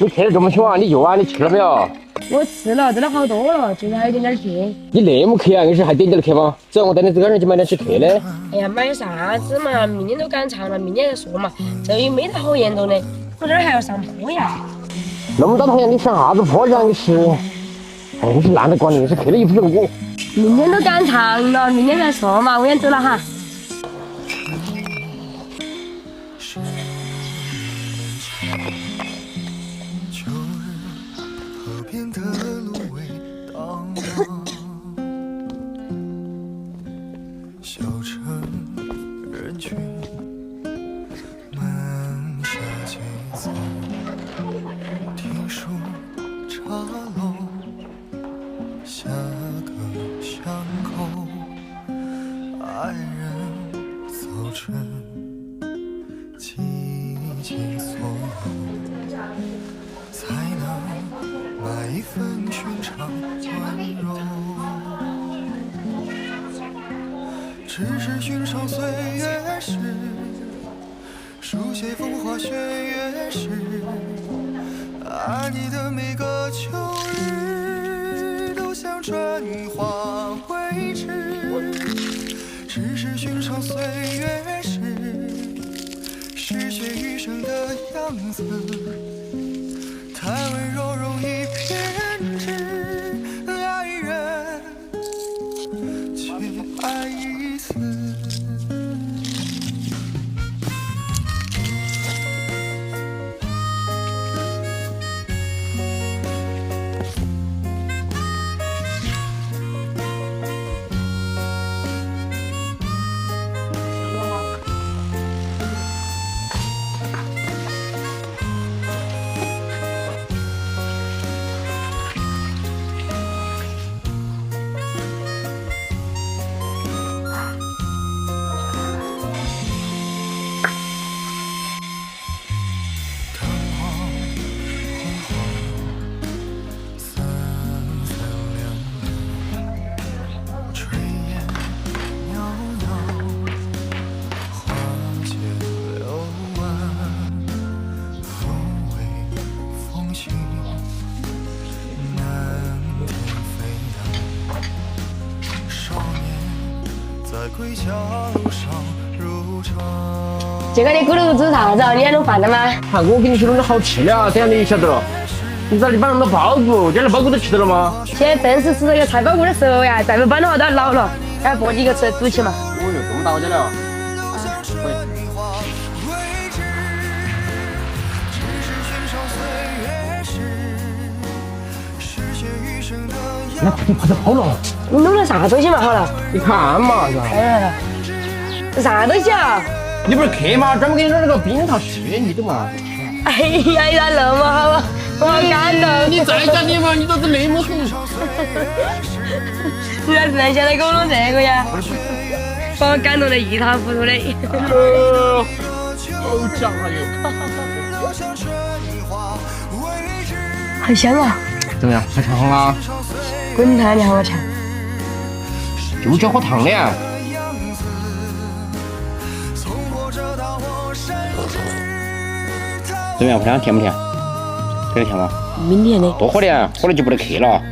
你咳得这么凶啊？你药啊？你吃了没有？我吃了，真的好多了，就是还有点甜。你那么咳啊？硬是还点点的咳吗？只要我带你这个人去买点吃咳的。哎呀，买啥子嘛？明天都赶长了，明天再说嘛。这又没得好严重的，我这儿还要上坡呀。那么大太阳，你上啥子坡去啊？你是？哎，你是懒得管你，是咳的又不是我。明天都赶长了，明天再说嘛。我先走了哈。河边的芦苇荡漾，小城人群门下几层，听说茶楼下个巷口，爱人早晨几经所有，才能买一份寻常温柔。只是寻常岁月时，书写风花雪月时，爱你的每个秋日都像春花未知。只是寻常岁月时，失去余生的样子，太温柔容易偏执，爱人却爱一丝。归家路上如常。这个你咕噜煮啥子啊？你还弄饭了吗？喊我给你去弄点好吃的啊，这样你晓得了。你咋你把那么多包谷，今儿的包谷都吃到了吗？现在正是吃这个菜包谷的时候呀，再不搬的话都要老了。要剥几个吃煮起嘛。哦哟，这么大我家了。那快点好了。你弄了啥东西嘛？好了。你看嘛，是吧？来，这啥东西啊？你不是客嘛，专门给你弄那个冰糖雪梨的嘛。哎呀，你咋那么好啊？我好感动。你再讲你嘛，你咋子那么狠？你咋然现在给我弄这个呀？把我感动得一塌糊涂的。好讲啊又。好香啊！怎么样？还尝啦？滚蛋，你好好尝。就叫喝糖的呀。怎么样？不香？甜不甜？这个甜吗？明天的。多喝点，喝了就不得咳了。